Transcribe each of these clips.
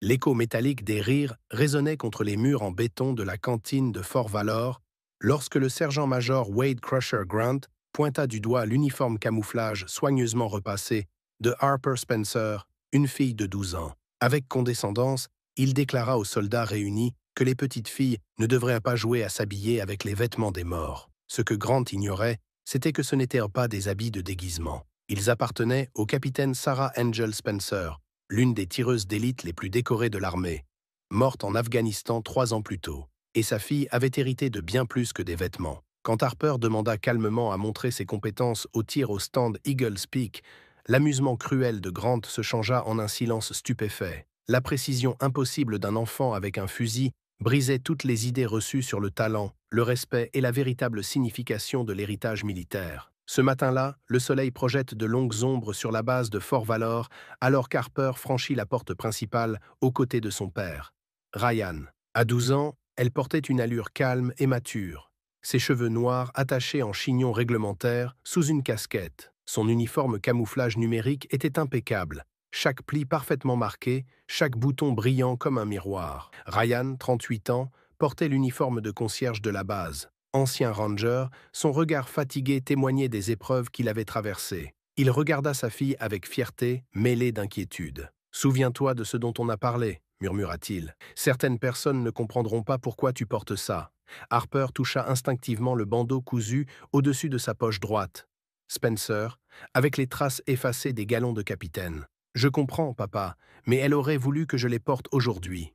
L'écho métallique des rires résonnait contre les murs en béton de la cantine de Fort Valor lorsque le sergent-major Wade Crusher Grant pointa du doigt l'uniforme camouflage soigneusement repassé de Harper Spencer, une fille de 12 ans. Avec condescendance, il déclara aux soldats réunis que les petites filles ne devraient pas jouer à s'habiller avec les vêtements des morts. Ce que Grant ignorait, c'était que ce n'étaient pas des habits de déguisement. Ils appartenaient au capitaine Sarah Angel Spencer, l'une des tireuses d'élite les plus décorées de l'armée, morte en Afghanistan 3 ans plus tôt. Et sa fille avait hérité de bien plus que des vêtements. Quand Harper demanda calmement à montrer ses compétences au tir au stand Eagles Peak, l'amusement cruel de Grant se changea en un silence stupéfait. La précision impossible d'un enfant avec un fusil brisait toutes les idées reçues sur le talent, le respect et la véritable signification de l'héritage militaire. Ce matin-là, le soleil projette de longues ombres sur la base de Fort Valor alors qu'Harper franchit la porte principale aux côtés de son père, Ryan. À 12 ans, elle portait une allure calme et mature, ses cheveux noirs attachés en chignon réglementaire sous une casquette. Son uniforme camouflage numérique était impeccable, chaque pli parfaitement marqué, chaque bouton brillant comme un miroir. Ryan, 38 ans, portait l'uniforme de concierge de la base. Ancien ranger, son regard fatigué témoignait des épreuves qu'il avait traversées. Il regarda sa fille avec fierté, mêlée d'inquiétude. « Souviens-toi de ce dont on a parlé », murmura-t-il. « Certaines personnes ne comprendront pas pourquoi tu portes ça. » Harper toucha instinctivement le bandeau cousu au-dessus de sa poche droite. Spencer, avec les traces effacées des galons de capitaine. « Je comprends, papa, mais elle aurait voulu que je les porte aujourd'hui. »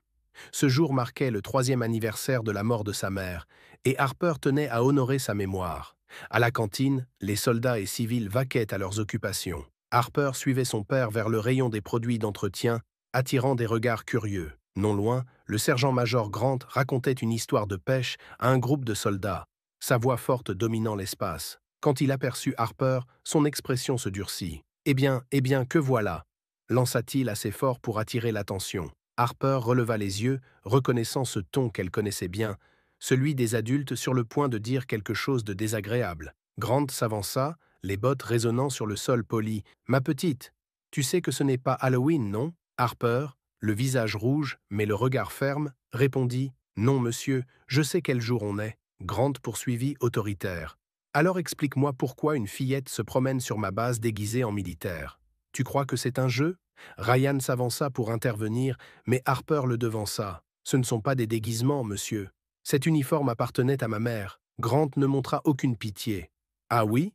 Ce jour marquait le 3e anniversaire de la mort de sa mère, et Harper tenait à honorer sa mémoire. À la cantine, les soldats et civils vaquaient à leurs occupations. Harper suivait son père vers le rayon des produits d'entretien, attirant des regards curieux. Non loin, le sergent-major Grant racontait une histoire de pêche à un groupe de soldats, sa voix forte dominant l'espace. Quand il aperçut Harper, son expression se durcit. « Eh bien, que voilà » lança-t-il assez fort pour attirer l'attention. Harper releva les yeux, reconnaissant ce ton qu'elle connaissait bien, celui des adultes sur le point de dire quelque chose de désagréable. Grant s'avança, les bottes résonnant sur le sol poli. « Ma petite, tu sais que ce n'est pas Halloween, non ?» Harper, le visage rouge, mais le regard ferme, répondit « Non, monsieur, je sais quel jour on est. » Grant poursuivit autoritaire. « Alors explique-moi pourquoi une fillette se promène sur ma base déguisée en militaire. Tu crois que c'est un jeu ?» Ryan s'avança pour intervenir, mais Harper le devança. « Ce ne sont pas des déguisements, monsieur. Cet uniforme appartenait à ma mère. » Grant ne montra aucune pitié. « Ah oui?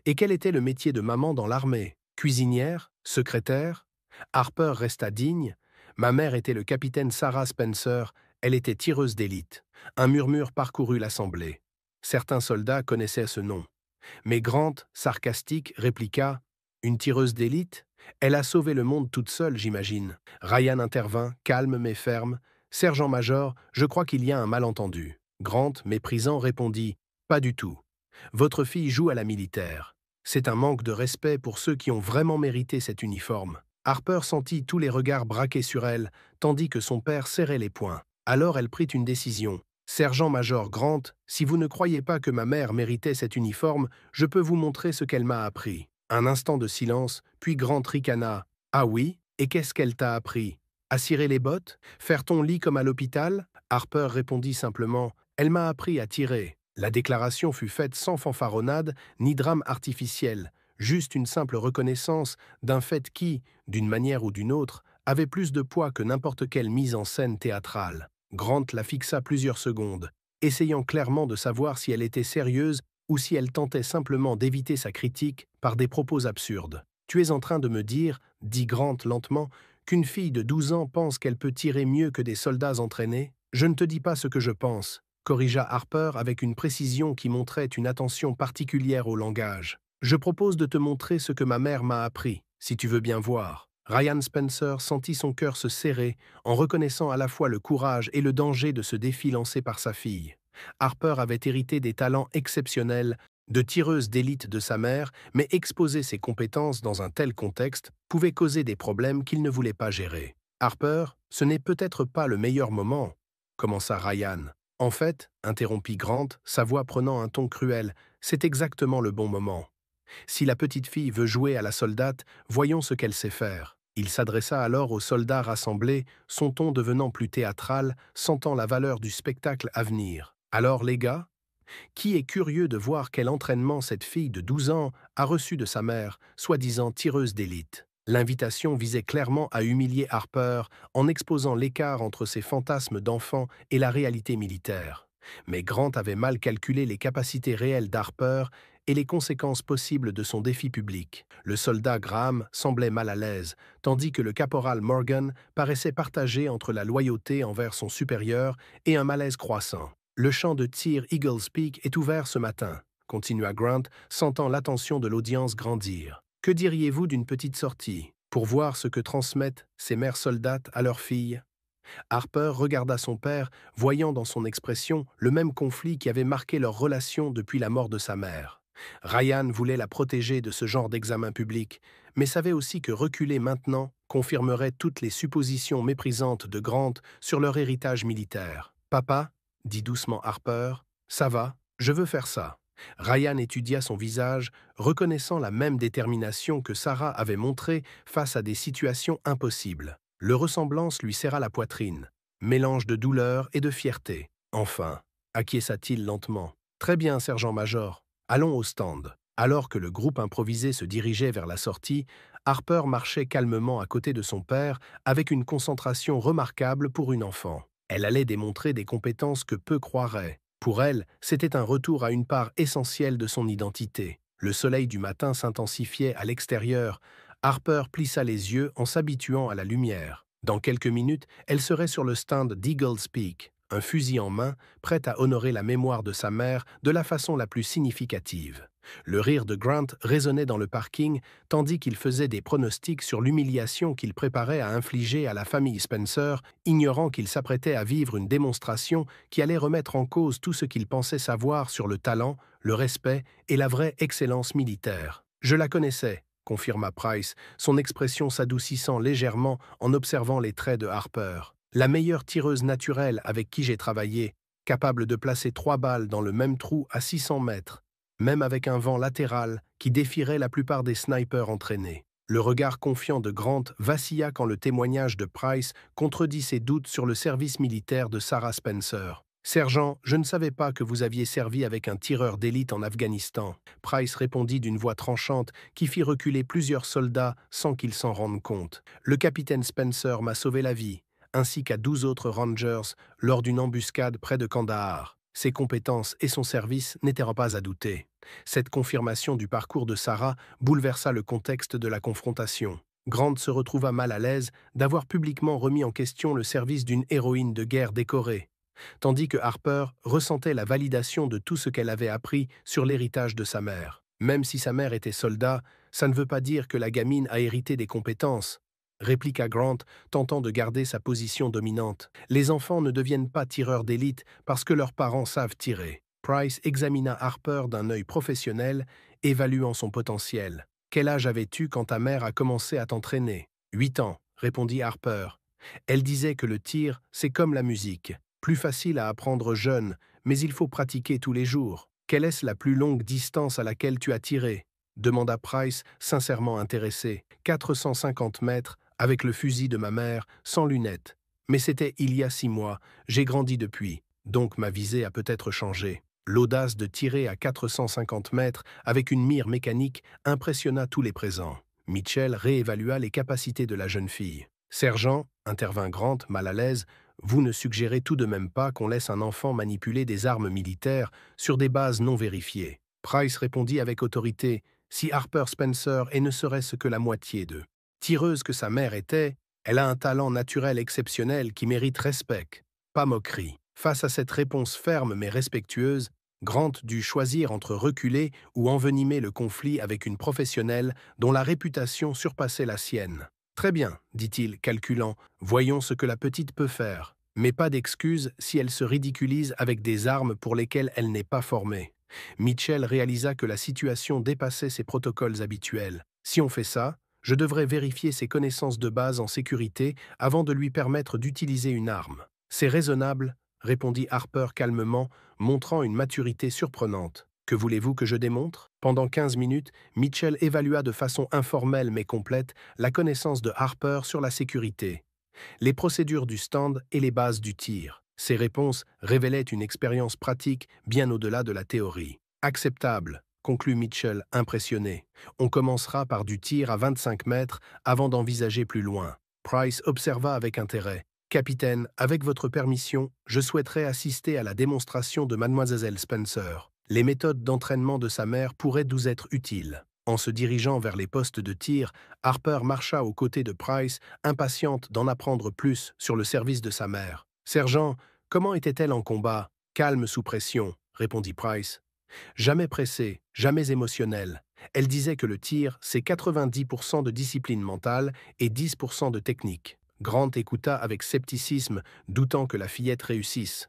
Et quel était le métier de maman dans l'armée? Cuisinière? Secrétaire ?» Harper resta digne. « Ma mère était le capitaine Sarah Spencer, elle était tireuse d'élite. » Un murmure parcourut l'assemblée. Certains soldats connaissaient ce nom. Mais Grant, sarcastique, répliqua « Une tireuse d'élite? Elle a sauvé le monde toute seule, j'imagine. » Ryan intervint, calme mais ferme. « Sergent-major, je crois qu'il y a un malentendu. » Grant, méprisant, répondit « Pas du tout. Votre fille joue à la militaire. C'est un manque de respect pour ceux qui ont vraiment mérité cet uniforme. » Harper sentit tous les regards braqués sur elle, tandis que son père serrait les poings. Alors elle prit une décision. « Sergent-major Grant, si vous ne croyez pas que ma mère méritait cet uniforme, je peux vous montrer ce qu'elle m'a appris. » Un instant de silence, puis Grant ricana. « Ah oui? Et qu'est-ce qu'elle t'a appris? À cirer les bottes? Faire ton lit comme à l'hôpital ?» Harper répondit simplement. « Elle m'a appris à tirer. » La déclaration fut faite sans fanfaronnade ni drame artificiel, juste une simple reconnaissance d'un fait qui, d'une manière ou d'une autre, avait plus de poids que n'importe quelle mise en scène théâtrale. Grant la fixa plusieurs secondes, essayant clairement de savoir si elle était sérieuse ou si elle tentait simplement d'éviter sa critique par des propos absurdes. « Tu es en train de me dire, dit Grant lentement, qu'une fille de 12 ans pense qu'elle peut tirer mieux que des soldats entraînés? Je ne te dis pas ce que je pense, » corrigea Harper avec une précision qui montrait une attention particulière au langage. « Je propose de te montrer ce que ma mère m'a appris, si tu veux bien voir. » Ryan Spencer sentit son cœur se serrer en reconnaissant à la fois le courage et le danger de ce défi lancé par sa fille. Harper avait hérité des talents exceptionnels de tireuse d'élite de sa mère, mais exposer ses compétences dans un tel contexte pouvait causer des problèmes qu'il ne voulait pas gérer. « Harper, ce n'est peut-être pas le meilleur moment, » commença Ryan. « En fait, » interrompit Grant, sa voix prenant un ton cruel, « c'est exactement le bon moment. Si la petite fille veut jouer à la soldate, voyons ce qu'elle sait faire. Il s'adressa alors aux soldats rassemblés, son ton devenant plus théâtral, sentant la valeur du spectacle à venir. Alors les gars, qui est curieux de voir quel entraînement cette fille de 12 ans a reçu de sa mère, soi-disant tireuse d'élite. L'invitation visait clairement à humilier Harper en exposant l'écart entre ses fantasmes d'enfant et la réalité militaire. Mais Grant avait mal calculé les capacités réelles d'Harper et les conséquences possibles de son défi public. Le soldat Graham semblait mal à l'aise, tandis que le caporal Morgan paraissait partagé entre la loyauté envers son supérieur et un malaise croissant. Le champ de tir Eagles Peak est ouvert ce matin, continua Grant, sentant l'attention de l'audience grandir. Que diriez-vous d'une petite sortie, pour voir ce que transmettent ces mères soldates à leurs filles? Harper regarda son père, voyant dans son expression le même conflit qui avait marqué leur relation depuis la mort de sa mère. Ryan voulait la protéger de ce genre d'examen public, mais savait aussi que reculer maintenant confirmerait toutes les suppositions méprisantes de Grant sur leur héritage militaire. « Papa » dit doucement Harper, « ça va, je veux faire ça. » Ryan étudia son visage, reconnaissant la même détermination que Sarah avait montrée face à des situations impossibles. Le ressemblance lui serra la poitrine, mélange de douleur et de fierté. Enfin, acquiesça-t-il lentement. « Très bien, sergent-major, allons au stand. » Alors que le groupe improvisé se dirigeait vers la sortie, Harper marchait calmement à côté de son père avec une concentration remarquable pour une enfant. Elle allait démontrer des compétences que peu croiraient. Pour elle, c'était un retour à une part essentielle de son identité. Le soleil du matin s'intensifiait à l'extérieur. Harper plissa les yeux en s'habituant à la lumière. Dans quelques minutes, elle serait sur le stand d'Eagles Peak, un fusil en main, prête à honorer la mémoire de sa mère de la façon la plus significative. Le rire de Grant résonnait dans le parking, tandis qu'il faisait des pronostics sur l'humiliation qu'il préparait à infliger à la famille Spencer, ignorant qu'il s'apprêtait à vivre une démonstration qui allait remettre en cause tout ce qu'il pensait savoir sur le talent, le respect et la vraie excellence militaire. « Je la connaissais », confirma Price, son expression s'adoucissant légèrement en observant les traits de Harper. « La meilleure tireuse naturelle avec qui j'ai travaillé, capable de placer 3 balles dans le même trou à 600 mètres, même avec un vent latéral qui défierait la plupart des snipers entraînés. » Le regard confiant de Grant vacilla quand le témoignage de Price contredit ses doutes sur le service militaire de Sarah Spencer. « Sergent, je ne savais pas que vous aviez servi avec un tireur d'élite en Afghanistan. » Price répondit d'une voix tranchante qui fit reculer plusieurs soldats sans qu'ils s'en rendent compte. « Le capitaine Spencer m'a sauvé la vie, ainsi qu'à 12 autres Rangers lors d'une embuscade près de Kandahar. Ses compétences et son service n'étaient pas à douter. » Cette confirmation du parcours de Sarah bouleversa le contexte de la confrontation. Grant se retrouva mal à l'aise d'avoir publiquement remis en question le service d'une héroïne de guerre décorée, tandis que Harper ressentait la validation de tout ce qu'elle avait appris sur l'héritage de sa mère. Même si sa mère était soldat, ça ne veut pas dire que la gamine a hérité des compétences, répliqua Grant, tentant de garder sa position dominante. Les enfants ne deviennent pas tireurs d'élite parce que leurs parents savent tirer. Price examina Harper d'un œil professionnel, évaluant son potentiel. « Quel âge avais-tu quand ta mère a commencé à t'entraîner ?»« 8 ans, répondit Harper. Elle disait que le tir, c'est comme la musique. Plus facile à apprendre jeune, mais il faut pratiquer tous les jours. Quelle est la plus longue distance à laquelle tu as tiré ?» demanda Price, sincèrement intéressé. « 450 mètres, avec le fusil de ma mère, sans lunettes. Mais c'était il y a 6 mois, j'ai grandi depuis, donc ma visée a peut-être changé. » L'audace de tirer à 450 mètres avec une mire mécanique impressionna tous les présents. Mitchell réévalua les capacités de la jeune fille. « Sergent, » intervint Grant, mal à l'aise, « vous ne suggérez tout de même pas qu'on laisse un enfant manipuler des armes militaires sur des bases non vérifiées. » Price répondit avec autorité, « Si Harper Spencer est ne serait-ce que la moitié d'eux. Tireuse que sa mère était, elle a un talent naturel exceptionnel qui mérite respect, pas moquerie. » Face à cette réponse ferme mais respectueuse, Grant dut choisir entre reculer ou envenimer le conflit avec une professionnelle dont la réputation surpassait la sienne. « Très bien, » dit-il, calculant, « voyons ce que la petite peut faire. Mais pas d'excuse si elle se ridiculise avec des armes pour lesquelles elle n'est pas formée. » Mitchell réalisa que la situation dépassait ses protocoles habituels. « Si on fait ça, je devrais vérifier ses connaissances de base en sécurité avant de lui permettre d'utiliser une arme. »« C'est raisonnable, » répondit Harper calmement, montrant une maturité surprenante. « Que voulez-vous que je démontre? Pendant 15 minutes, Mitchell évalua de façon informelle mais complète la connaissance de Harper sur la sécurité, les procédures du stand et les bases du tir. Ses réponses révélaient une expérience pratique bien au-delà de la théorie. Acceptable, conclut Mitchell impressionné. On commencera par du tir à 25 mètres avant d'envisager plus loin. Price observa avec intérêt. Capitaine, avec votre permission, je souhaiterais assister à la démonstration de Mademoiselle Spencer. Les méthodes d'entraînement de sa mère pourraient nous être utiles. En se dirigeant vers les postes de tir, Harper marcha aux côtés de Price, impatiente d'en apprendre plus sur le service de sa mère. « Sergent, comment était-elle en combat? Calme sous pression, répondit Price. Jamais pressée, jamais émotionnelle. Elle disait que le tir, c'est 90% de discipline mentale et 10% de technique. Grant écouta avec scepticisme, doutant que la fillette réussisse.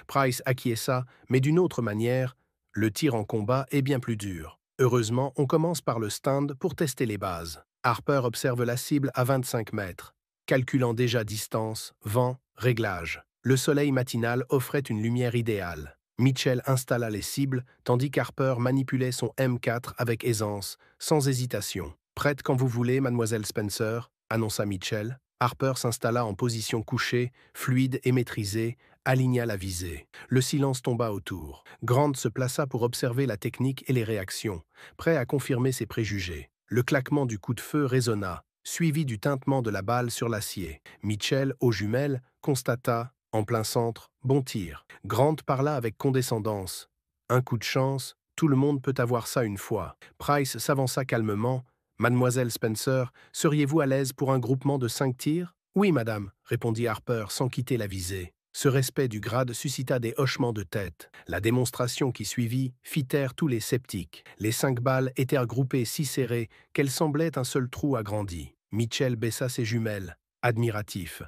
Price acquiesça, mais d'une autre manière. Le tir en combat est bien plus dur. Heureusement, on commence par le stand pour tester les bases. Harper observe la cible à 25 mètres, calculant déjà distance, vent, réglage. Le soleil matinal offrait une lumière idéale. Mitchell installa les cibles, tandis qu'Harper manipulait son M4 avec aisance, sans hésitation. « Prête quand vous voulez, mademoiselle Spencer », annonça Mitchell. Harper s'installa en position couchée, fluide et maîtrisée, aligna la visée. Le silence tomba autour. Grant se plaça pour observer la technique et les réactions, prêt à confirmer ses préjugés. Le claquement du coup de feu résonna, suivi du tintement de la balle sur l'acier. Mitchell, aux jumelles, constata, en plein centre, bon tir. Grant parla avec condescendance. Un coup de chance, tout le monde peut avoir ça une fois. Price s'avança calmement. Mademoiselle Spencer, seriez-vous à l'aise pour un groupement de 5 tirs? Oui, madame, répondit Harper sans quitter la visée. Ce respect du grade suscita des hochements de tête. La démonstration qui suivit fit taire tous les sceptiques. Les 5 balles étaient regroupées si serrées qu'elles semblaient un seul trou agrandi. Mitchell baissa ses jumelles, admiratif.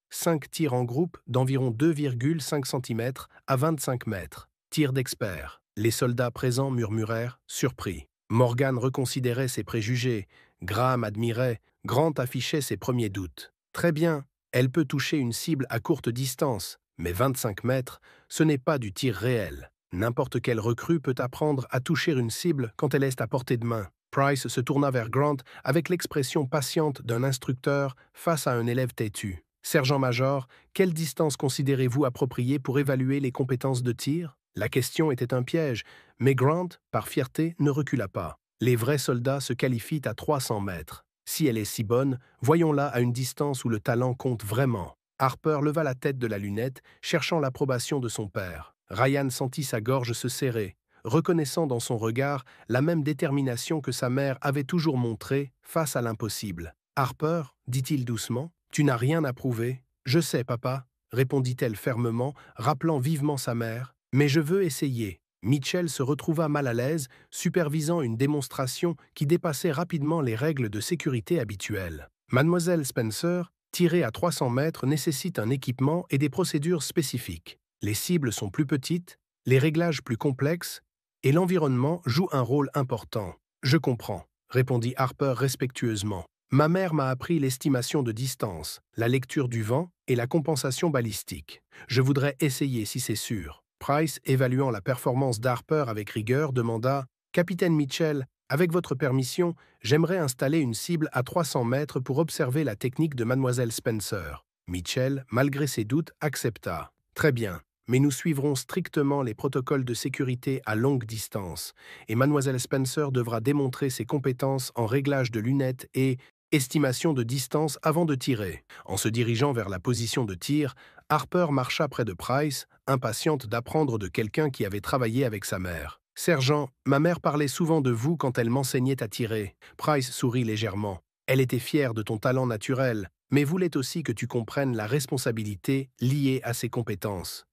5 tirs en groupe d'environ 2,5 cm à 25 mètres. Tir d'expert. Les soldats présents murmurèrent, surpris. Morgan reconsidérait ses préjugés. Graham admirait. Grant affichait ses premiers doutes. Très bien, elle peut toucher une cible à courte distance, mais 25 mètres, ce n'est pas du tir réel. N'importe quelle recrue peut apprendre à toucher une cible quand elle est à portée de main. Price se tourna vers Grant avec l'expression patiente d'un instructeur face à un élève têtu. Sergent-major, quelle distance considérez-vous appropriée pour évaluer les compétences de tir? La question était un piège, mais Grant, par fierté, ne recula pas. Les vrais soldats se qualifient à 300 mètres. Si elle est si bonne, voyons-la à une distance où le talent compte vraiment. Harper leva la tête de la lunette, cherchant l'approbation de son père. Ryan sentit sa gorge se serrer, reconnaissant dans son regard la même détermination que sa mère avait toujours montrée face à l'impossible. « Harper, dit-il doucement, tu n'as rien à prouver. »« Je sais, papa, » répondit-elle fermement, rappelant vivement sa mère. « Mais je veux essayer. » Mitchell se retrouva mal à l'aise, supervisant une démonstration qui dépassait rapidement les règles de sécurité habituelles. Mademoiselle Spencer, tirer à 300 mètres nécessite un équipement et des procédures spécifiques. Les cibles sont plus petites, les réglages plus complexes, et l'environnement joue un rôle important. « Je comprends », répondit Harper respectueusement. « Ma mère m'a appris l'estimation de distance, la lecture du vent et la compensation balistique. Je voudrais essayer si c'est sûr. » Price, évaluant la performance d'Harper avec rigueur, demanda « Capitaine Mitchell, avec votre permission, j'aimerais installer une cible à 300 mètres pour observer la technique de Mademoiselle Spencer. » Mitchell, malgré ses doutes, accepta. « Très bien, mais nous suivrons strictement les protocoles de sécurité à longue distance, et Mademoiselle Spencer devra démontrer ses compétences en réglage de lunettes et estimation de distance avant de tirer. » En se dirigeant vers la position de tir, Harper marcha près de Price, impatiente d'apprendre de quelqu'un qui avait travaillé avec sa mère. « Sergent, ma mère parlait souvent de vous quand elle m'enseignait à tirer. » Price sourit légèrement. Elle était fière de ton talent naturel, mais voulait aussi que tu comprennes la responsabilité liée à ses compétences.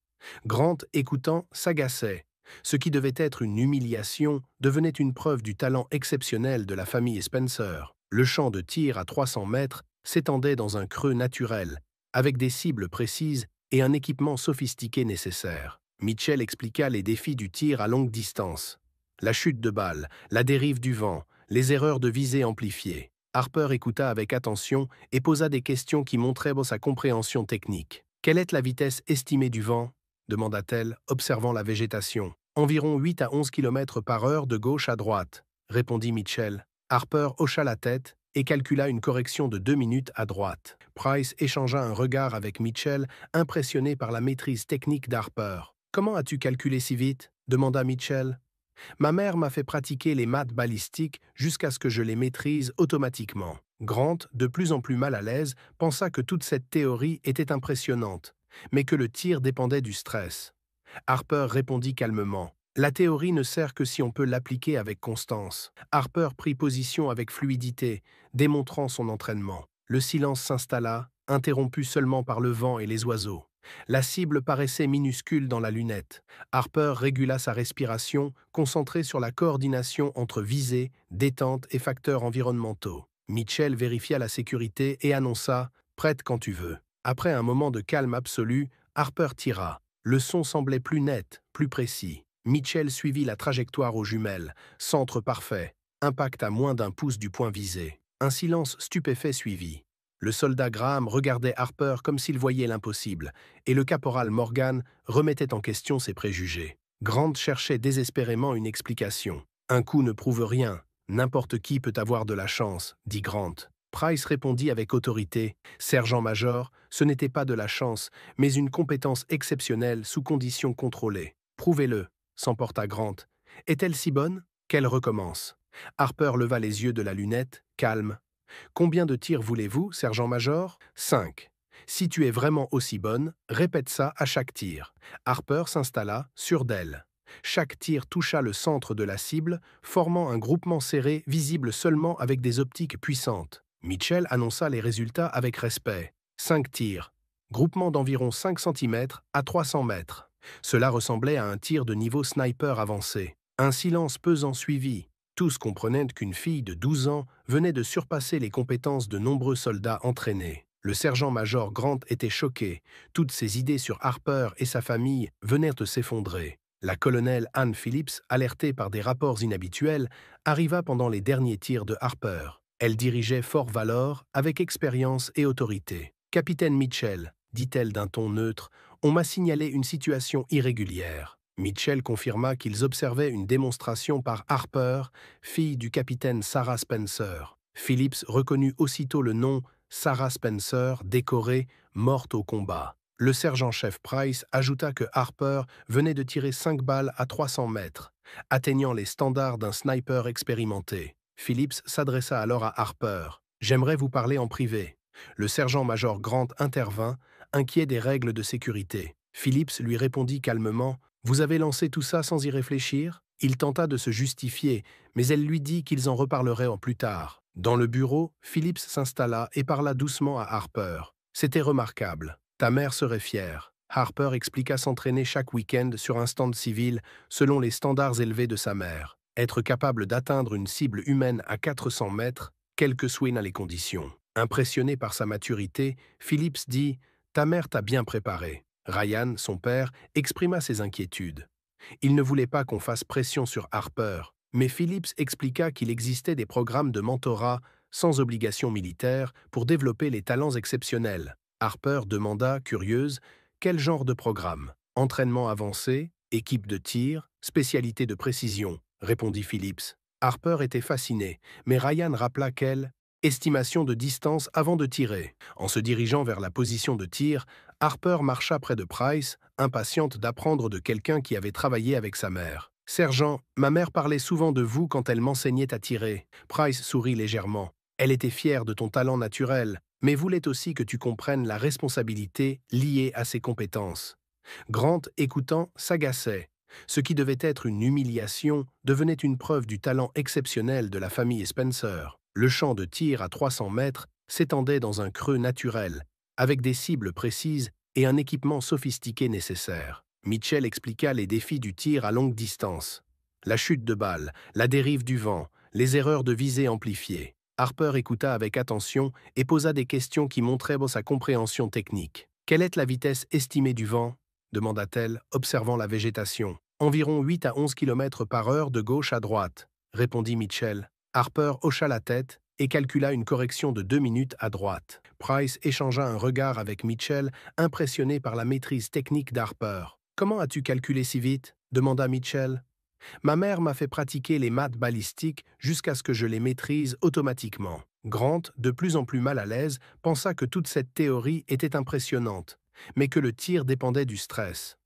Grant, écoutant, s'agaçait. Ce qui devait être une humiliation devenait une preuve du talent exceptionnel de la famille Spencer. Le champ de tir à 300 mètres s'étendait dans un creux naturel, avec des cibles précises et un équipement sophistiqué nécessaire. Mitchell expliqua les défis du tir à longue distance. La chute de balle, la dérive du vent, les erreurs de visée amplifiées. Harper écouta avec attention et posa des questions qui montraient sa compréhension technique. « Quelle est la vitesse estimée du vent ?» demanda-t-elle, observant la végétation. Environ 8 à 11 km/h de gauche à droite, répondit Mitchell. Harper hocha la tête et calcula une correction de 2 minutes à droite. Price échangea un regard avec Mitchell, impressionné par la maîtrise technique d'Harper. « Comment as-tu calculé si vite ?» demanda Mitchell. « Ma mère m'a fait pratiquer les maths balistiques jusqu'à ce que je les maîtrise automatiquement. » Grant, de plus en plus mal à l'aise, pensa que toute cette théorie était impressionnante, mais que le tir dépendait du stress. Harper répondit calmement. La théorie ne sert que si on peut l'appliquer avec constance. Harper prit position avec fluidité, démontrant son entraînement. Le silence s'installa, interrompu seulement par le vent et les oiseaux. La cible paraissait minuscule dans la lunette. Harper régula sa respiration, concentré sur la coordination entre visée, détente et facteurs environnementaux. Mitchell vérifia la sécurité et annonça « Prête quand tu veux ». Après un moment de calme absolu, Harper tira. Le son semblait plus net, plus précis. Mitchell suivit la trajectoire aux jumelles. Centre parfait. Impact à moins d'1 pouce du point visé. Un silence stupéfait suivit. Le soldat Graham regardait Harper comme s'il voyait l'impossible, et le caporal Morgan remettait en question ses préjugés. Grant cherchait désespérément une explication. « Un coup ne prouve rien. N'importe qui peut avoir de la chance, » dit Grant. Price répondit avec autorité. « Sergent-major, ce n'était pas de la chance, mais une compétence exceptionnelle sous conditions contrôlées. Prouvez-le, » s'emporta Grant. « Est-elle si bonne ? Qu'elle recommence. » Harper leva les yeux de la lunette, calme. « Combien de tirs voulez-vous, sergent-major ? » « 5. Si tu es vraiment aussi bonne, répète ça à chaque tir. » Harper s'installa, sûr d'elle. Chaque tir toucha le centre de la cible, formant un groupement serré visible seulement avec des optiques puissantes. Mitchell annonça les résultats avec respect. 5 tirs. Groupement d'environ 5 cm à 300 mètres. Cela ressemblait à un tir de niveau sniper avancé. Un silence pesant suivit. Tous comprenaient qu'une fille de 12 ans venait de surpasser les compétences de nombreux soldats entraînés. Le sergent-major Grant était choqué. Toutes ses idées sur Harper et sa famille venaient de s'effondrer. La colonelle Anne Phillips, alertée par des rapports inhabituels, arriva pendant les derniers tirs de Harper. Elle dirigeait Fort Valor avec expérience et autorité. « Capitaine Mitchell, » dit-elle d'un ton neutre, « on m'a signalé une situation irrégulière. » Mitchell confirma qu'ils observaient une démonstration par Harper, fille du capitaine Sarah Spencer. Phillips reconnut aussitôt le nom Sarah Spencer, décorée, morte au combat. Le sergent-chef Price ajouta que Harper venait de tirer 5 balles à 300 mètres, atteignant les standards d'un sniper expérimenté. Phillips s'adressa alors à Harper. « J'aimerais vous parler en privé. » Le sergent-major Grant intervint, inquiet des règles de sécurité. Phillips lui répondit calmement « Vous avez lancé tout ça sans y réfléchir ?» Il tenta de se justifier, mais elle lui dit qu'ils en reparleraient en plus tard. Dans le bureau, Phillips s'installa et parla doucement à Harper. « C'était remarquable. Ta mère serait fière. » Harper expliqua s'entraîner chaque week-end sur un stand civil selon les standards élevés de sa mère. Être capable d'atteindre une cible humaine à 400 mètres, quelles que soient les conditions. Impressionné par sa maturité, Phillips dit « Ta mère t'a bien préparé. » Ryan, son père, exprima ses inquiétudes. Il ne voulait pas qu'on fasse pression sur Harper, mais Phillips expliqua qu'il existait des programmes de mentorat sans obligation militaire pour développer les talents exceptionnels. Harper demanda, curieuse, quel genre de programme? Entraînement avancé, équipe de tir, spécialité de précision, répondit Phillips. Harper était fasciné, mais Ryan rappela qu'elle estimation de distance avant de tirer. En se dirigeant vers la position de tir, Harper marcha près de Price, impatiente d'apprendre de quelqu'un qui avait travaillé avec sa mère. « Sergent, ma mère parlait souvent de vous quand elle m'enseignait à tirer. » Price sourit légèrement. « Elle était fière de ton talent naturel, mais voulait aussi que tu comprennes la responsabilité liée à ses compétences. » Grant, écoutant, s'agaçait. Ce qui devait être une humiliation devenait une preuve du talent exceptionnel de la famille Spencer. Le champ de tir à 300 mètres s'étendait dans un creux naturel, avec des cibles précises et un équipement sophistiqué nécessaire. Mitchell expliqua les défis du tir à longue distance. La chute de balle, la dérive du vent, les erreurs de visée amplifiées. Harper écouta avec attention et posa des questions qui montraient sa compréhension technique. « Quelle est la vitesse estimée du vent ?» demanda-t-elle, observant la végétation. « Environ 8 à 11 km/h de gauche à droite, » répondit Mitchell. Harper hocha la tête et calcula une correction de 2 minutes à droite. Price échangea un regard avec Mitchell, impressionné par la maîtrise technique d'Harper. Comment as-tu calculé si vite? Demanda Mitchell. Ma mère m'a fait pratiquer les maths balistiques jusqu'à ce que je les maîtrise automatiquement. Grant, de plus en plus mal à l'aise, pensa que toute cette théorie était impressionnante, mais que le tir dépendait du stress.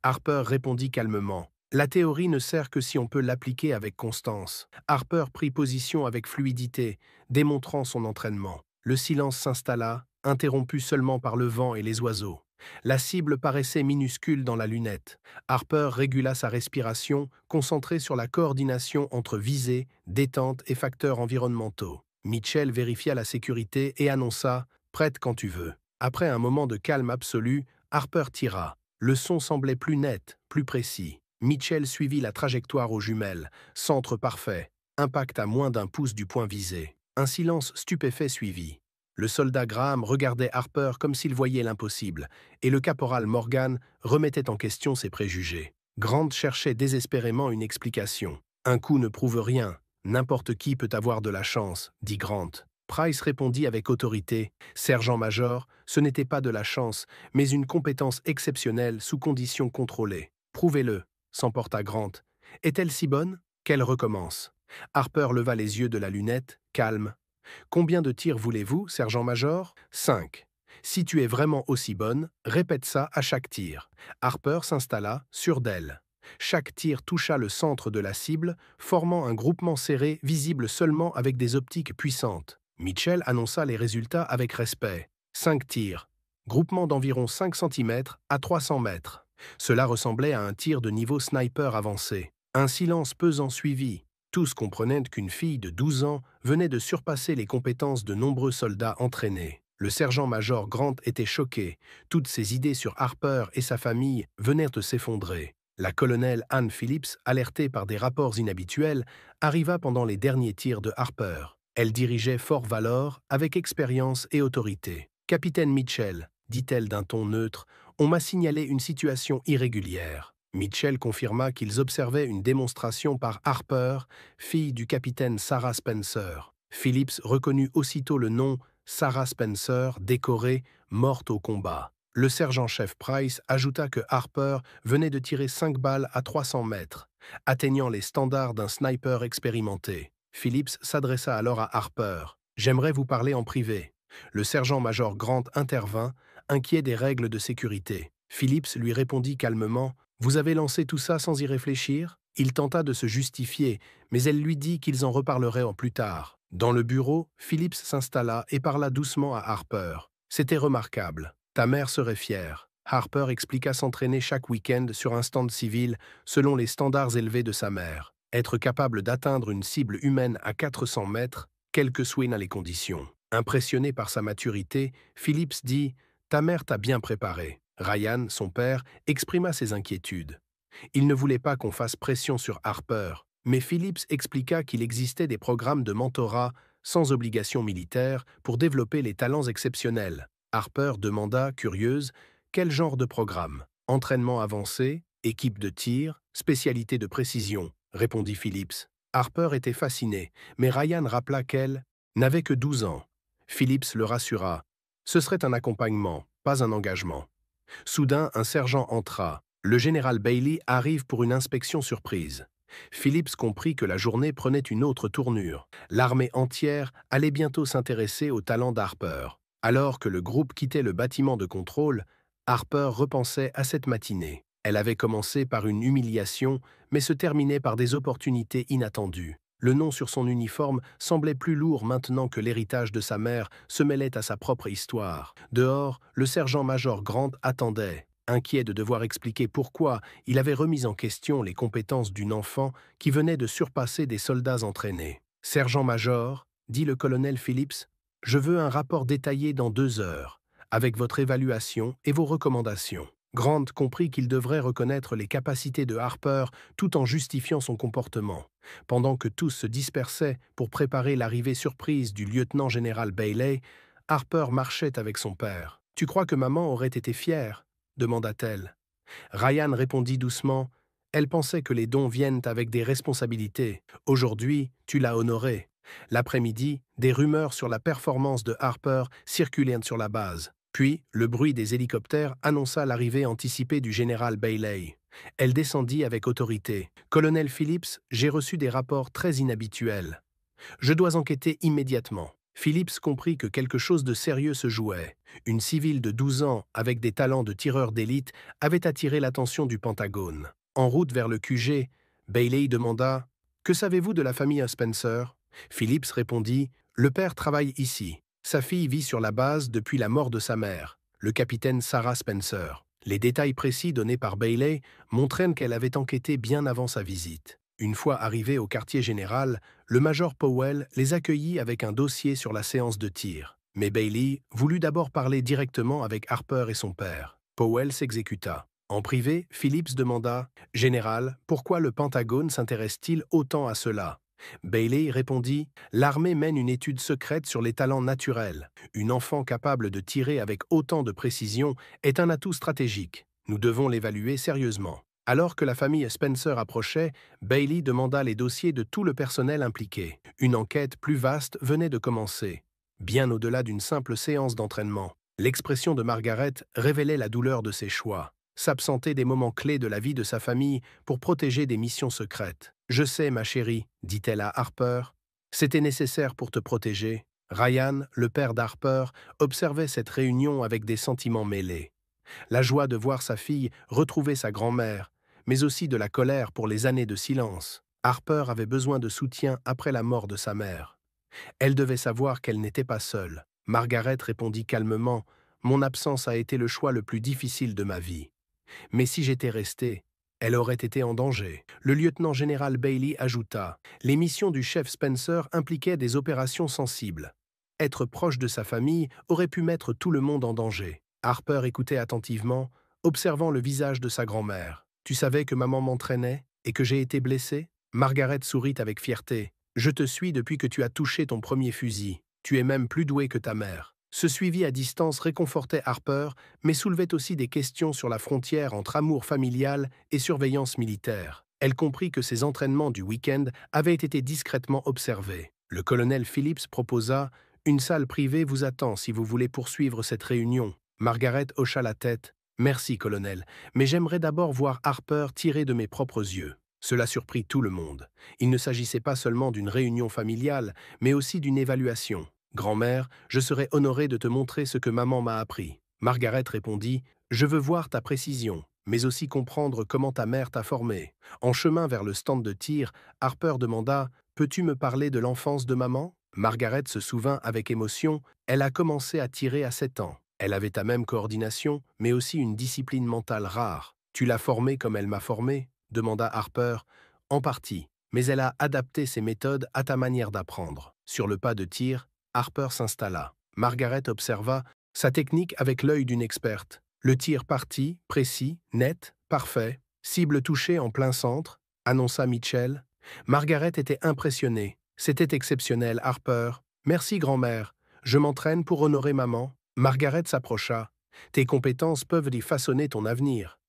Harper répondit calmement. La théorie ne sert que si on peut l'appliquer avec constance. Harper prit position avec fluidité, démontrant son entraînement. Le silence s'installa, interrompu seulement par le vent et les oiseaux. La cible paraissait minuscule dans la lunette. Harper régula sa respiration, concentré sur la coordination entre visée, détente et facteurs environnementaux. Mitchell vérifia la sécurité et annonça « Prête quand tu veux ». Après un moment de calme absolu, Harper tira. Le son semblait plus net, plus précis. Mitchell suivit la trajectoire aux jumelles. Centre parfait. Impact à moins d'1 pouce du point visé. Un silence stupéfait suivit. Le soldat Graham regardait Harper comme s'il voyait l'impossible, et le caporal Morgan remettait en question ses préjugés. Grant cherchait désespérément une explication. « Un coup ne prouve rien. N'importe qui peut avoir de la chance, » dit Grant. Price répondit avec autorité. « Sergent-major, ce n'était pas de la chance, mais une compétence exceptionnelle sous conditions contrôlées. Prouvez-le, » s'emporta Grant. « Est-elle si bonne? Qu'elle recommence. » Harper leva les yeux de la lunette, calme. « Combien de tirs voulez-vous, sergent-major? » « 5. Si tu es vraiment aussi bonne, répète ça à chaque tir. » Harper s'installa, sûr d'elle. Chaque tir toucha le centre de la cible, formant un groupement serré visible seulement avec des optiques puissantes. Mitchell annonça les résultats avec respect. 5 tirs. Groupement d'environ 5 cm à 300 mètres. Cela ressemblait à un tir de niveau sniper avancé. Un silence pesant suivit. Tous comprenaient qu'une fille de 12 ans venait de surpasser les compétences de nombreux soldats entraînés. Le sergent-major Grant était choqué. Toutes ses idées sur Harper et sa famille venaient de s'effondrer. La colonelle Anne Phillips, alertée par des rapports inhabituels, arriva pendant les derniers tirs de Harper. Elle dirigeait Fort Valor avec expérience et autorité. « Capitaine Mitchell, » dit-elle d'un ton neutre, « on m'a signalé une situation irrégulière. » Mitchell confirma qu'ils observaient une démonstration par Harper, fille du capitaine Sarah Spencer. Phillips reconnut aussitôt le nom Sarah Spencer, décorée, morte au combat. Le sergent-chef Price ajouta que Harper venait de tirer 5 balles à 300 mètres, atteignant les standards d'un sniper expérimenté. Phillips s'adressa alors à Harper. « J'aimerais vous parler en privé. » Le sergent-major Grant intervint, inquiet des règles de sécurité. Phillips lui répondit calmement « Vous avez lancé tout ça sans y réfléchir ?» Il tenta de se justifier, mais elle lui dit qu'ils en reparleraient en plus tard. Dans le bureau, Phillips s'installa et parla doucement à Harper. « C'était remarquable. Ta mère serait fière. » Harper expliqua s'entraîner chaque week-end sur un stand civil selon les standards élevés de sa mère. Être capable d'atteindre une cible humaine à 400 mètres, quelles que soient les conditions. Impressionné par sa maturité, Phillips dit « Ta mère t'a bien préparé. » Ryan, son père, exprima ses inquiétudes. Il ne voulait pas qu'on fasse pression sur Harper, mais Phillips expliqua qu'il existait des programmes de mentorat sans obligation militaire pour développer les talents exceptionnels. Harper demanda, curieuse, quel genre de programme? Entraînement avancé, équipe de tir, spécialité de précision, répondit Phillips. Harper était fasciné, mais Ryan rappela qu'elle n'avait que 12 ans. Phillips le rassura. Ce serait un accompagnement, pas un engagement. Soudain, un sergent entra. Le général Bailey arrive pour une inspection surprise. Phillips comprit que la journée prenait une autre tournure. L'armée entière allait bientôt s'intéresser au talent d'Harper. Alors que le groupe quittait le bâtiment de contrôle, Harper repensait à cette matinée. Elle avait commencé par une humiliation, mais se terminait par des opportunités inattendues. Le nom sur son uniforme semblait plus lourd maintenant que l'héritage de sa mère se mêlait à sa propre histoire. Dehors, le sergent-major Grant attendait, inquiet de devoir expliquer pourquoi il avait remis en question les compétences d'une enfant qui venait de surpasser des soldats entraînés. « Sergent-major, » dit le colonel Phillips, « je veux un rapport détaillé dans 2 heures, avec votre évaluation et vos recommandations. » Grant comprit qu'il devrait reconnaître les capacités de Harper tout en justifiant son comportement. Pendant que tous se dispersaient pour préparer l'arrivée surprise du lieutenant-général Bailey, Harper marchait avec son père. « Tu crois que maman aurait été fière ?» demanda-t-elle. Ryan répondit doucement. « Elle pensait que les dons viennent avec des responsabilités. Aujourd'hui, tu l'as honorée. » L'après-midi, des rumeurs sur la performance de Harper circulaient sur la base. Puis, le bruit des hélicoptères annonça l'arrivée anticipée du général Bailey. Elle descendit avec autorité. « Colonel Phillips, j'ai reçu des rapports très inhabituels. Je dois enquêter immédiatement. » Phillips comprit que quelque chose de sérieux se jouait. Une civile de 12 ans, avec des talents de tireur d'élite, avait attiré l'attention du Pentagone. En route vers le QG, Bailey demanda « Que savez-vous de la famille Spencer ?» Phillips répondit « Le père travaille ici. Sa fille vit sur la base depuis la mort de sa mère, le capitaine Sarah Spencer. » Les détails précis donnés par Bailey montraient qu'elle avait enquêté bien avant sa visite. Une fois arrivés au quartier général, le major Powell les accueillit avec un dossier sur la séance de tir. Mais Bailey voulut d'abord parler directement avec Harper et son père. Powell s'exécuta. En privé, Phillips demanda « Général, pourquoi le Pentagone s'intéresse-t-il autant à cela ?» Bailey répondit « L'armée mène une étude secrète sur les talents naturels. Une enfant capable de tirer avec autant de précision est un atout stratégique. Nous devons l'évaluer sérieusement. » Alors que la famille Spencer approchait, Bailey demanda les dossiers de tout le personnel impliqué. Une enquête plus vaste venait de commencer, bien au-delà d'une simple séance d'entraînement. L'expression de Margaret révélait la douleur de ses choix. S'absenter des moments clés de la vie de sa famille pour protéger des missions secrètes. « Je sais, ma chérie, » dit-elle à Harper. « C'était nécessaire pour te protéger. » Ryan, le père d'Harper, observait cette réunion avec des sentiments mêlés. La joie de voir sa fille retrouver sa grand-mère, mais aussi de la colère pour les années de silence. Harper avait besoin de soutien après la mort de sa mère. Elle devait savoir qu'elle n'était pas seule. Margaret répondit calmement « Mon absence a été le choix le plus difficile de ma vie. Mais si j'étais restée, elle aurait été en danger. » Le lieutenant-général Bailey ajouta « Les missions du chef Spencer impliquaient des opérations sensibles. Être proche de sa famille aurait pu mettre tout le monde en danger. » Harper écoutait attentivement, observant le visage de sa grand-mère. « Tu savais que maman m'entraînait et que j'ai été blessée ?» Margaret sourit avec fierté. « Je te suis depuis que tu as touché ton premier fusil. Tu es même plus doué que ta mère. » Ce suivi à distance réconfortait Harper, mais soulevait aussi des questions sur la frontière entre amour familial et surveillance militaire. Elle comprit que ses entraînements du week-end avaient été discrètement observés. Le colonel Phillips proposa « Une salle privée vous attend si vous voulez poursuivre cette réunion. » Margaret hocha la tête. « Merci, colonel, mais j'aimerais d'abord voir Harper tirer de mes propres yeux. » Cela surprit tout le monde. Il ne s'agissait pas seulement d'une réunion familiale, mais aussi d'une évaluation. « Grand-mère, je serais honoré de te montrer ce que maman m'a appris. » Margaret répondit « Je veux voir ta précision, mais aussi comprendre comment ta mère t'a formé. » En chemin vers le stand de tir, Harper demanda « Peux-tu me parler de l'enfance de maman ?» Margaret se souvint avec émotion. Elle a commencé à tirer à 7 ans. Elle avait ta même coordination, mais aussi une discipline mentale rare. « Tu l'as formée comme elle m'a formé ?» demanda Harper. « En partie, mais elle a adapté ses méthodes à ta manière d'apprendre. » Sur le pas de tir, Harper s'installa. Margaret observa sa technique avec l'œil d'une experte. Le tir parti, précis, net, parfait. Cible touchée en plein centre, annonça Mitchell. Margaret était impressionnée. C'était exceptionnel, Harper. Merci, grand-mère. Je m'entraîne pour honorer maman. Margaret s'approcha. Tes compétences peuvent y façonner ton avenir.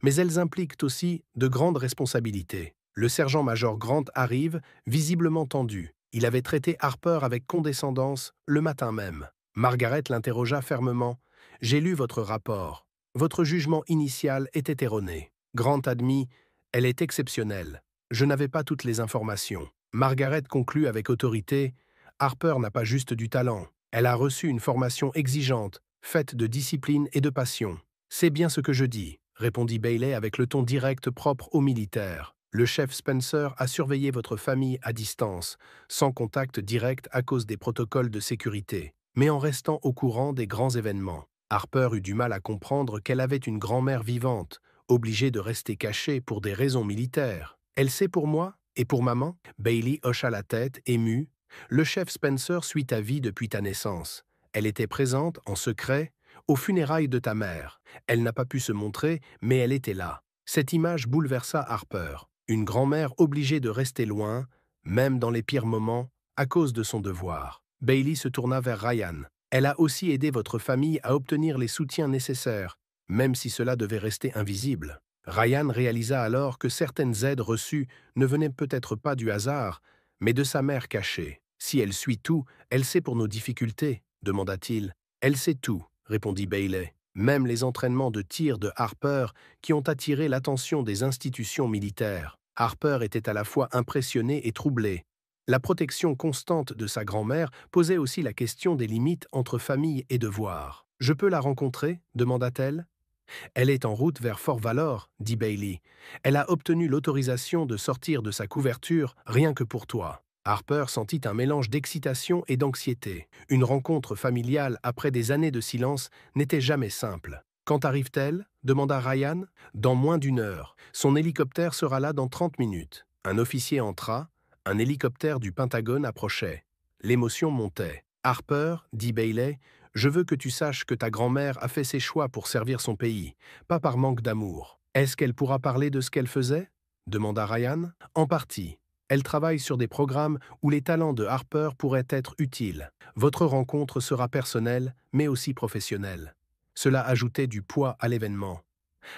Mais elles impliquent aussi de grandes responsabilités. Le sergent-major Grant arrive, visiblement tendu. Il avait traité Harper avec condescendance le matin même. Margaret l'interrogea fermement. « J'ai lu votre rapport. Votre jugement initial était erroné. » Grant admit « Elle est exceptionnelle. Je n'avais pas toutes les informations. » Margaret conclut avec autorité « Harper n'a pas juste du talent. Elle a reçu une formation exigeante, faite de discipline et de passion. » « C'est bien ce que je dis, » répondit Bailey avec le ton direct propre aux militaires. « Le chef Spencer a surveillé votre famille à distance, sans contact direct à cause des protocoles de sécurité, mais en restant au courant des grands événements. » Harper eut du mal à comprendre qu'elle avait une grand-mère vivante, obligée de rester cachée pour des raisons militaires. « Elle sait pour moi et pour maman ?» Bailey hocha la tête, ému. « Le chef Spencer suit ta vie depuis ta naissance. Elle était présente, en secret, aux funérailles de ta mère. Elle n'a pas pu se montrer, mais elle était là. » Cette image bouleversa Harper. Une grand-mère obligée de rester loin, même dans les pires moments, à cause de son devoir. Bailey se tourna vers Ryan. « Elle a aussi aidé votre famille à obtenir les soutiens nécessaires, même si cela devait rester invisible. » Ryan réalisa alors que certaines aides reçues ne venaient peut-être pas du hasard, mais de sa mère cachée. « Si elle suit tout, elle sait pour nos difficultés, demanda-t-il. « Elle sait tout, » répondit Bailey. Même les entraînements de tir de Harper qui ont attiré l'attention des institutions militaires. Harper était à la fois impressionné et troublé. La protection constante de sa grand-mère posait aussi la question des limites entre famille et devoir. « Je peux la rencontrer » demanda-t-elle. « Elle est en route vers Fort Valor » dit Bailey. « Elle a obtenu l'autorisation de sortir de sa couverture rien que pour toi. » Harper sentit un mélange d'excitation et d'anxiété. Une rencontre familiale après des années de silence n'était jamais simple. « Quand arrive-t-elle » demanda Ryan. « Dans moins d'une heure. Son hélicoptère sera là dans 30 minutes. » Un officier entra. Un hélicoptère du Pentagone approchait. L'émotion montait. « Harper, » dit Bailey, « je veux que tu saches que ta grand-mère a fait ses choix pour servir son pays, pas par manque d'amour. »« Est-ce qu'elle pourra parler de ce qu'elle faisait » demanda Ryan. « En partie. Elle travaille sur des programmes où les talents de Harper pourraient être utiles. Votre rencontre sera personnelle, mais aussi professionnelle. » Cela ajoutait du poids à l'événement.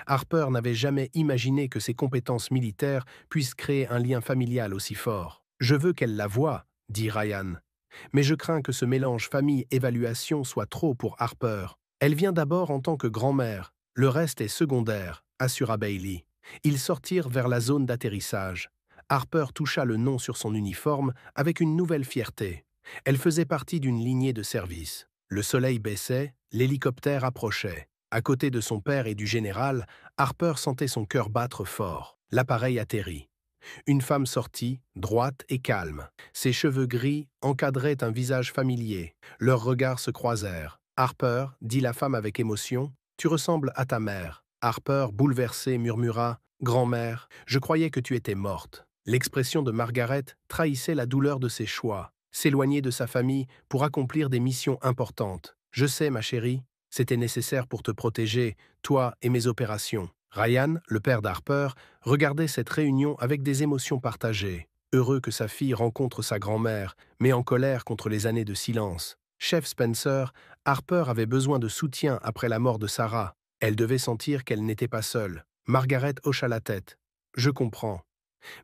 Harper n'avait jamais imaginé que ses compétences militaires puissent créer un lien familial aussi fort. « Je veux qu'elle la voie, » dit Ryan. « Mais je crains que ce mélange famille-évaluation soit trop pour Harper. Elle vient d'abord en tant que grand-mère. Le reste est secondaire, » assura Bailey. Ils sortirent vers la zone d'atterrissage. Harper toucha le nom sur son uniforme avec une nouvelle fierté. Elle faisait partie d'une lignée de service. Le soleil baissait, l'hélicoptère approchait. À côté de son père et du général, Harper sentait son cœur battre fort. L'appareil atterrit. Une femme sortit, droite et calme. Ses cheveux gris encadraient un visage familier. Leurs regards se croisèrent. « Harper, » dit la femme avec émotion, « tu ressembles à ta mère. » Harper, bouleversé, murmura, « Grand-mère, je croyais que tu étais morte. » L'expression de Margaret trahissait la douleur de ses choix. S'éloigner de sa famille pour accomplir des missions importantes. « Je sais, ma chérie, c'était nécessaire pour te protéger, toi et mes opérations. » Ryan, le père d'Harper, regardait cette réunion avec des émotions partagées. Heureux que sa fille rencontre sa grand-mère, mais en colère contre les années de silence. Chef Spencer, Harper avait besoin de soutien après la mort de Sarah. Elle devait sentir qu'elle n'était pas seule. Margaret hocha la tête. « Je comprends. »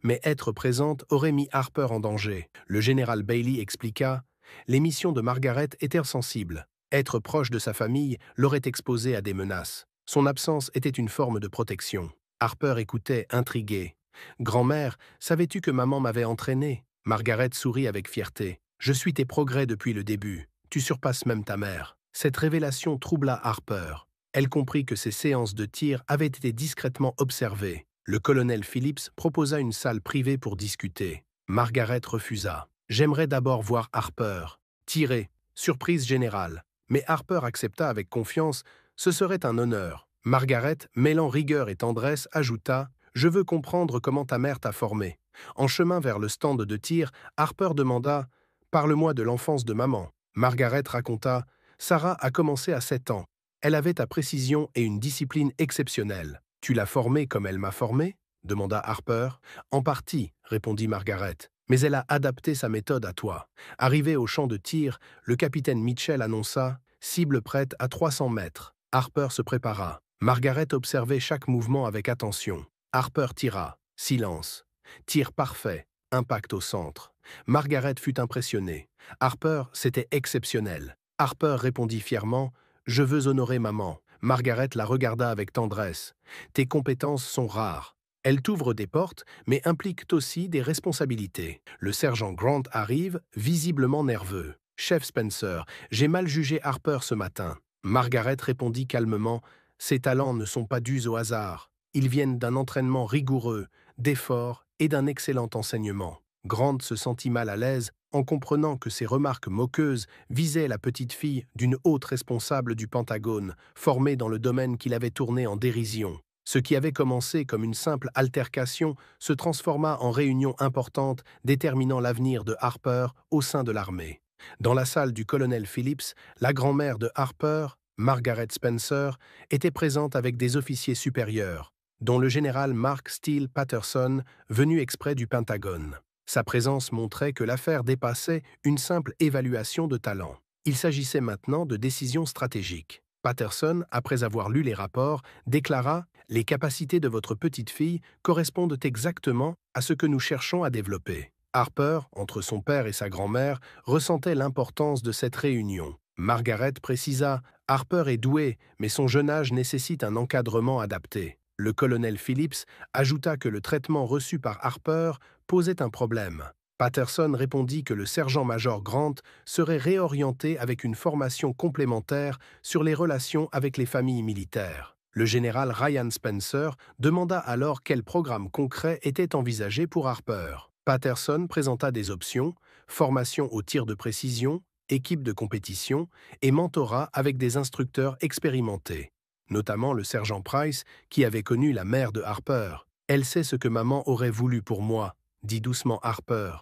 Mais être présente aurait mis Harper en danger. Le général Bailey expliqua « Les missions de Margaret étaient sensibles. Être proche de sa famille l'aurait exposée à des menaces. Son absence était une forme de protection. » Harper écoutait, intrigué. « Grand-mère, savais-tu que maman m'avait entraîné ?» Margaret sourit avec fierté. « Je suis tes progrès depuis le début. Tu surpasses même ta mère. » Cette révélation troubla Harper. Elle comprit que ses séances de tir avaient été discrètement observées. Le colonel Phillips proposa une salle privée pour discuter. Margaret refusa. « J'aimerais d'abord voir Harper. » Tirer. Surprise générale. Mais Harper accepta avec confiance. Ce serait un honneur. Margaret, mêlant rigueur et tendresse, ajouta « Je veux comprendre comment ta mère t'a formé. » En chemin vers le stand de tir, Harper demanda « Parle-moi de l'enfance de maman. » Margaret raconta « Sarah a commencé à 7 ans. Elle avait ta précision et une discipline exceptionnelle. » « Tu l'as formée comme elle m'a formé ?» demanda Harper. « En partie, » répondit Margaret. « Mais elle a adapté sa méthode à toi. » Arrivé au champ de tir, le capitaine Mitchell annonça « Cible prête à 300 mètres. » Harper se prépara. Margaret observait chaque mouvement avec attention. Harper tira. Silence. Tir parfait. Impact au centre. Margaret fut impressionnée. Harper, c'était exceptionnel. Harper répondit fièrement « Je veux honorer maman. » Margaret la regarda avec tendresse. « Tes compétences sont rares. Elles t'ouvrent des portes, mais impliquent aussi des responsabilités. » Le sergent Grant arrive, visiblement nerveux. « Chef Spencer, j'ai mal jugé Harper ce matin. » Margaret répondit calmement « Ses talents ne sont pas dus au hasard. Ils viennent d'un entraînement rigoureux, d'efforts et d'un excellent enseignement. » Grant se sentit mal à l'aise en comprenant que ces remarques moqueuses visaient la petite fille d'une haute responsable du Pentagone, formée dans le domaine qu'il avait tourné en dérision. Ce qui avait commencé comme une simple altercation se transforma en réunion importante déterminant l'avenir de Harper au sein de l'armée. Dans la salle du colonel Phillips, la grand-mère de Harper, Margaret Spencer, était présente avec des officiers supérieurs, dont le général Mark Steele Patterson, venu exprès du Pentagone. Sa présence montrait que l'affaire dépassait une simple évaluation de talent. Il s'agissait maintenant de décisions stratégiques. Patterson, après avoir lu les rapports, déclara « Les capacités de votre petite fille correspondent exactement à ce que nous cherchons à développer. » Harper, entre son père et sa grand-mère, ressentait l'importance de cette réunion. Margaret précisa « Harper est doué, mais son jeune âge nécessite un encadrement adapté ». Le colonel Phillips ajouta que le traitement reçu par Harper posait un problème. Patterson répondit que le sergent-major Grant serait réorienté avec une formation complémentaire sur les relations avec les familles militaires. Le général Ryan Spencer demanda alors quel programme concret était envisagé pour Harper. Patterson présenta des options, formation au tir de précision, équipe de compétition et mentorat avec des instructeurs expérimentés, notamment le sergent Price qui avait connu la mère de Harper. « Elle sait ce que maman aurait voulu pour moi », dit doucement Harper.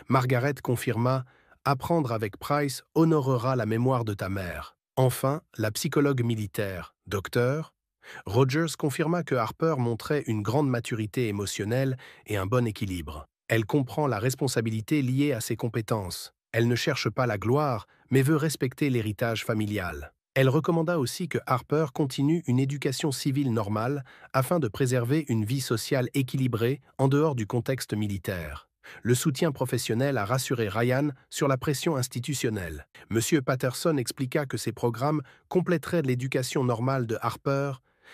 Margaret confirma « Apprendre avec Price honorera la mémoire de ta mère ». Enfin, la psychologue militaire, docteur, Rogers confirma que Harper montrait une grande maturité émotionnelle et un bon équilibre. Elle comprend la responsabilité liée à ses compétences. Elle ne cherche pas la gloire, mais veut respecter l'héritage familial. Elle recommanda aussi que Harper continue une éducation civile normale afin de préserver une vie sociale équilibrée en dehors du contexte militaire. Le soutien professionnel a rassuré Ryan sur la pression institutionnelle. M. Patterson expliqua que ces programmes compléteraient l'éducation normale de Harper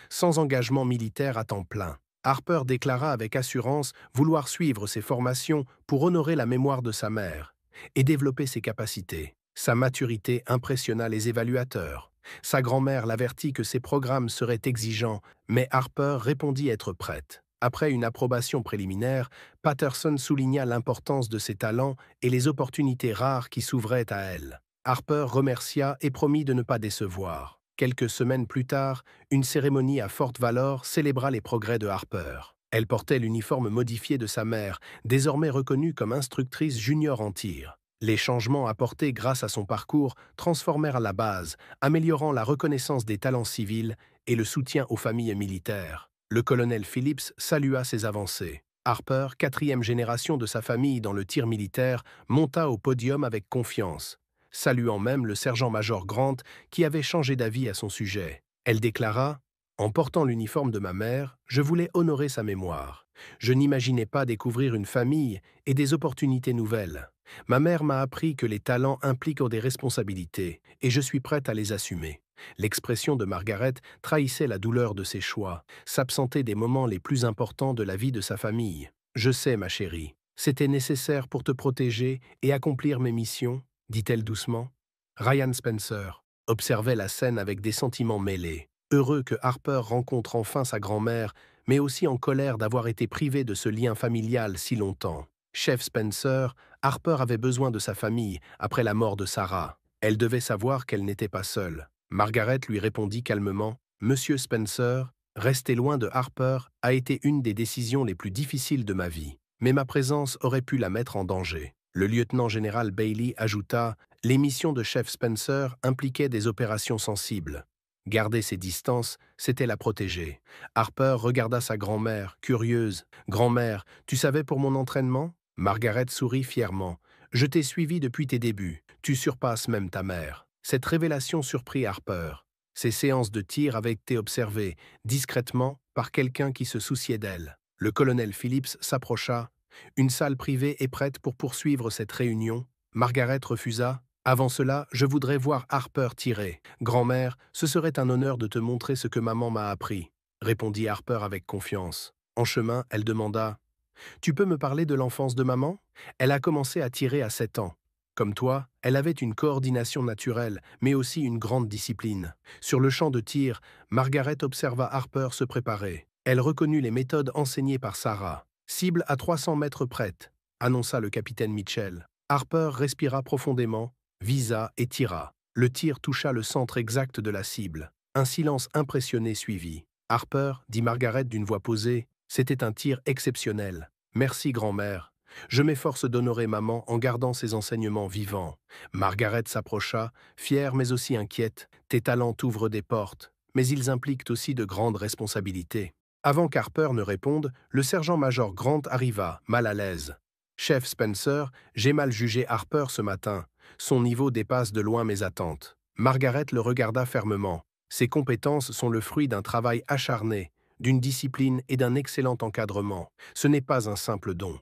sans engagement militaire à temps plein. Harper déclara avec assurance vouloir suivre ces formations pour honorer la mémoire de sa mère et développer ses capacités. Sa maturité impressionna les évaluateurs. Sa grand-mère l'avertit que ces programmes seraient exigeants, mais Harper répondit être prête. Après une approbation préliminaire, Patterson souligna l'importance de ses talents et les opportunités rares qui s'ouvraient à elle. Harper remercia et promit de ne pas décevoir. Quelques semaines plus tard, une cérémonie à Fort Valor célébra les progrès de Harper. Elle portait l'uniforme modifié de sa mère, désormais reconnue comme instructrice junior en tir. Les changements apportés grâce à son parcours transformèrent la base, améliorant la reconnaissance des talents civils et le soutien aux familles militaires. Le colonel Phillips salua ces avancées. Harper, quatrième génération de sa famille dans le tir militaire, monta au podium avec confiance, saluant même le sergent-major Grant qui avait changé d'avis à son sujet. Elle déclara « En portant l'uniforme de ma mère, je voulais honorer sa mémoire. Je n'imaginais pas découvrir une famille et des opportunités nouvelles. Ma mère m'a appris que les talents impliquent des responsabilités, et je suis prête à les assumer. » L'expression de Margaret trahissait la douleur de ses choix, s'absenter des moments les plus importants de la vie de sa famille. « Je sais, ma chérie, c'était nécessaire pour te protéger et accomplir mes missions, » dit-elle doucement. Ryan Spencer observait la scène avec des sentiments mêlés, heureux que Harper rencontre enfin sa grand-mère, mais aussi en colère d'avoir été privé de ce lien familial si longtemps. Chef Spencer, Harper avait besoin de sa famille après la mort de Sarah. Elle devait savoir qu'elle n'était pas seule. Margaret lui répondit calmement « Monsieur Spencer, rester loin de Harper a été une des décisions les plus difficiles de ma vie, mais ma présence aurait pu la mettre en danger. » Le lieutenant-général Bailey ajouta « Les missions de chef Spencer impliquaient des opérations sensibles. Garder ses distances, c'était la protéger. » Harper regarda sa grand-mère, curieuse. « Grand-mère, tu savais pour mon entraînement ?» Margaret sourit fièrement. « Je t'ai suivi depuis tes débuts. Tu surpasses même ta mère. » Cette révélation surprit Harper. Ces séances de tir avaient été observées, discrètement, par quelqu'un qui se souciait d'elle. Le colonel Phillips s'approcha. « Une salle privée est prête pour poursuivre cette réunion. » Margaret refusa. « Avant cela, je voudrais voir Harper tirer. Grand-mère, ce serait un honneur de te montrer ce que maman m'a appris, » répondit Harper avec confiance. En chemin, elle demanda « Tu peux me parler de l'enfance de maman ? Elle a commencé à tirer à 7 ans. Comme toi, elle avait une coordination naturelle, mais aussi une grande discipline. » Sur le champ de tir, Margaret observa Harper se préparer. Elle reconnut les méthodes enseignées par Sarah. « Cible à 300 mètres prête », annonça le capitaine Mitchell. Harper respira profondément, visa et tira. Le tir toucha le centre exact de la cible. Un silence impressionné suivit. « Harper, » dit Margaret d'une voix posée, « c'était un tir exceptionnel. Merci, grand-mère. Je m'efforce d'honorer maman en gardant ses enseignements vivants. » Margaret s'approcha, fière mais aussi inquiète. « Tes talents t'ouvrent des portes, mais ils impliquent aussi de grandes responsabilités. » Avant qu'Harper ne réponde, le sergent-major Grant arriva, mal à l'aise. « Chef Spencer, j'ai mal jugé Harper ce matin. Son niveau dépasse de loin mes attentes. » Margaret le regarda fermement. Ses compétences sont le fruit d'un travail acharné, d'une discipline et d'un excellent encadrement. Ce n'est pas un simple don.